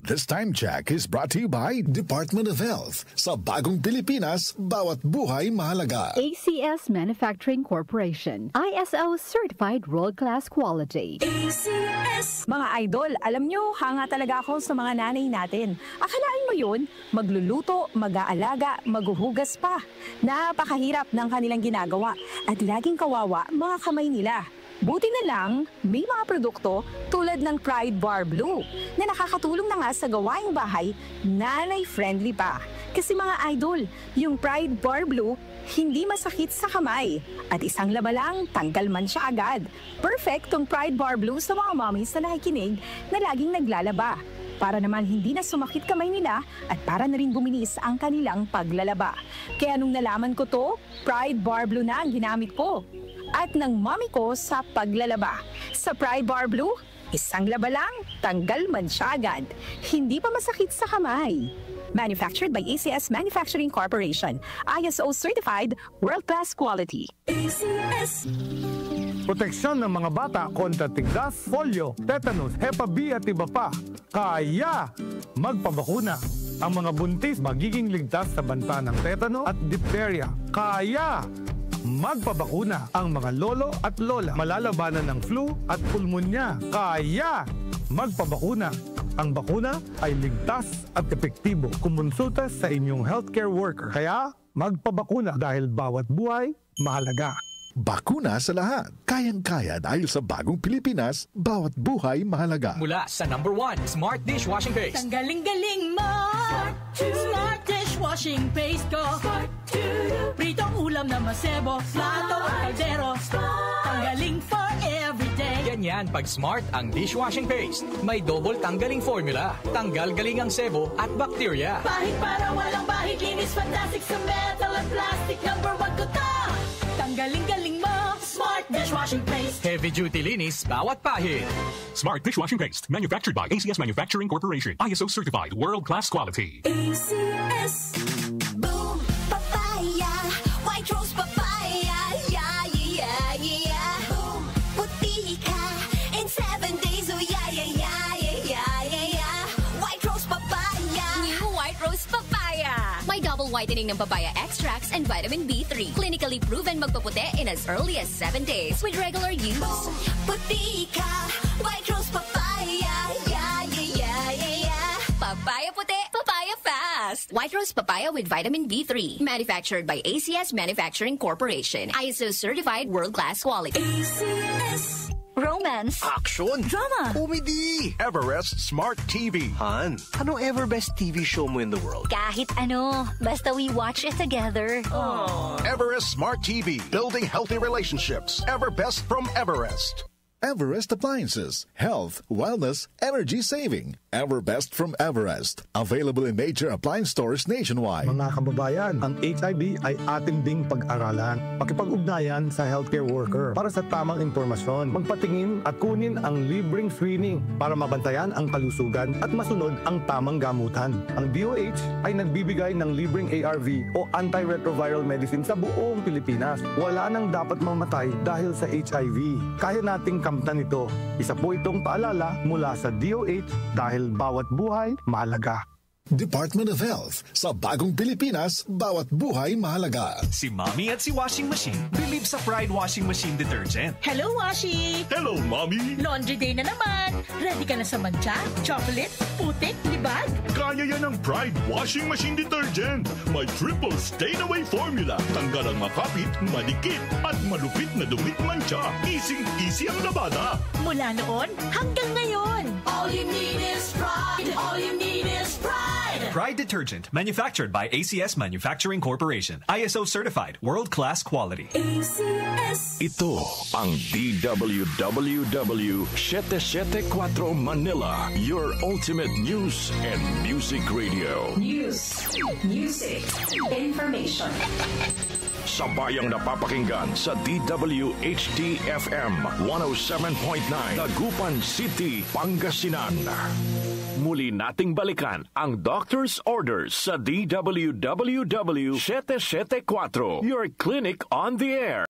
This time check is brought to you by Department of Health. Sa bagong Pilipinas, bawat buhay mahalaga. ACS Manufacturing Corporation, ISO Certified World-Class Quality. ACS! Mga idol, alam nyo, hanga talaga ako sa mga nanay natin. Akalain mo yun, magluluto, mag-aalaga, maghuhugas pa. Napakahirap ng kanilang ginagawa at laging kawawa mga kamay nila. Buti na lang, may mga produkto tulad ng Pride Bar Blue na nakakatulong na nga sa gawaing bahay, nanay-friendly pa. Kasi mga idol, yung Pride Bar Blue, hindi masakit sa kamay. At isang laba lang, tanggal man siya agad. Perfect tong Pride Bar Blue sa mga mommies na nakikinig na laging naglalaba. Para naman hindi na sumakit kamay nila at para na rin bumilis ang kanilang paglalaba. Kaya nung nalaman ko to, Pride Bar Blue na ang ginamit ko. At ng mommy ko sa paglalaba. Sa Pride Bar Blue, isang laba lang, tanggal man siya agad. Hindi pa masakit sa kamay. Manufactured by ACS Manufacturing Corporation. ISO Certified World-Class Quality. ACS. Proteksyon ng mga bata kontra tigdas, polio, tetanus, Hep B at iba pa. Kaya magpabakuna. Ang mga buntis magiging ligtas sa banta ng tetano at diphtheria. Kaya magpabakuna. Ang mga lolo at lola malalabanan ng flu at pulmonya. Kaya magpabakuna. Ang bakuna ay ligtas at epektibo. Kumonsulta sa inyong healthcare worker. Kaya magpabakuna dahil bawat buhay mahalaga. Bakuna sa lahat. Kayang-kaya dahil sa bagong Pilipinas, bawat buhay mahalaga. Mula sa number 1, Smart Dishwashing Paste. Ang galing-galing mo! Smart Dishwashing Paste ko. Pritong ulam na masebo, plato at kaldero. Ang galing for everyday. Ganyan pag Smart ang dishwashing paste. May double tanggaling formula. Tanggal galing ang sebo at bacteria. Bahid para walang bahid, linis fantastic sa metal at plastic. Number 1 ko to! Tanggaling-galing mo, Smart Dishwashing Paste. Heavy duty linis, bawat pahid. Smart Dishwashing Paste, manufactured by ACS Manufacturing Corporation. ISO certified, world-class quality. ACS. Boom, papaya, white rose papaya, yeah, yeah, yeah. Boom, puti ka in 7 days, oh yeah, yeah, yeah, yeah, yeah, yeah. White rose papaya. New White Rose Papaya. May double whitening ng papaya extracts and vitamin B3. Clinically proven magpaputi in as early as 7 days with regular use. Boom, puti ka, white rose papaya, yeah, yeah, yeah, yeah, yeah. Papaya puti, papaya fast. White Rose Papaya with vitamin B3. Manufactured by ACS Manufacturing Corporation. ISO certified world-class quality. ACS. Romance. Action! Drama. Comedy! Everest Smart TV. Han, anong ever best TV show mo in the world? Kahit ano, basta we watch it together. Everest Smart TV. Building healthy relationships. Everbest from Everest. Everest Appliances. Health, wellness, energy saving. Everbest from Everest. Available in major appliance stores nationwide. Mga kababayan, ang HIV ay ating ding pag-aralan. Pakipag-ugnayan sa healthcare worker para sa tamang impormasyon. Magpatingin at kunin ang libreng screening para mabantayan ang kalusugan at masunod ang tamang gamutan. Ang DOH ay nagbibigay ng libreng ARV o antiretroviral medicine sa buong Pilipinas. Wala nang dapat mamatay dahil sa HIV. Kaya nating kamtan ito. Isa po itong paalala mula sa DOH dahil bawat buhay mahalaga. Department of Health. Sa bagong Pilipinas, bawat buhay mahalaga. Si Mommy at si Washing Machine believe sa Pride Washing Machine Detergent. Hello, Washi! Hello, Mommy! Laundry day na naman. Ready ka na sa mancha, chocolate, putik, libag? Kaya yan ang Pride Washing Machine Detergent. May triple stain-away formula. Tanggal ang makapit, madikit, at malupit na dumit mancha. Easy ang labada. Mula noon hanggang ngayon. All you need is pride. All you need is pride. Pride Detergent, manufactured by ACS Manufacturing Corporation. ISO certified, world-class quality. ACS. Ito ang DWWW 774 Manila, your ultimate news and music radio. News, music, information. Sabayang napapakinggan sa DWHT-FM 107.9 Dagupan City, Pangasinan. Muli nating balikan ang Doctor's Orders sa DWWW 774, your clinic on the air.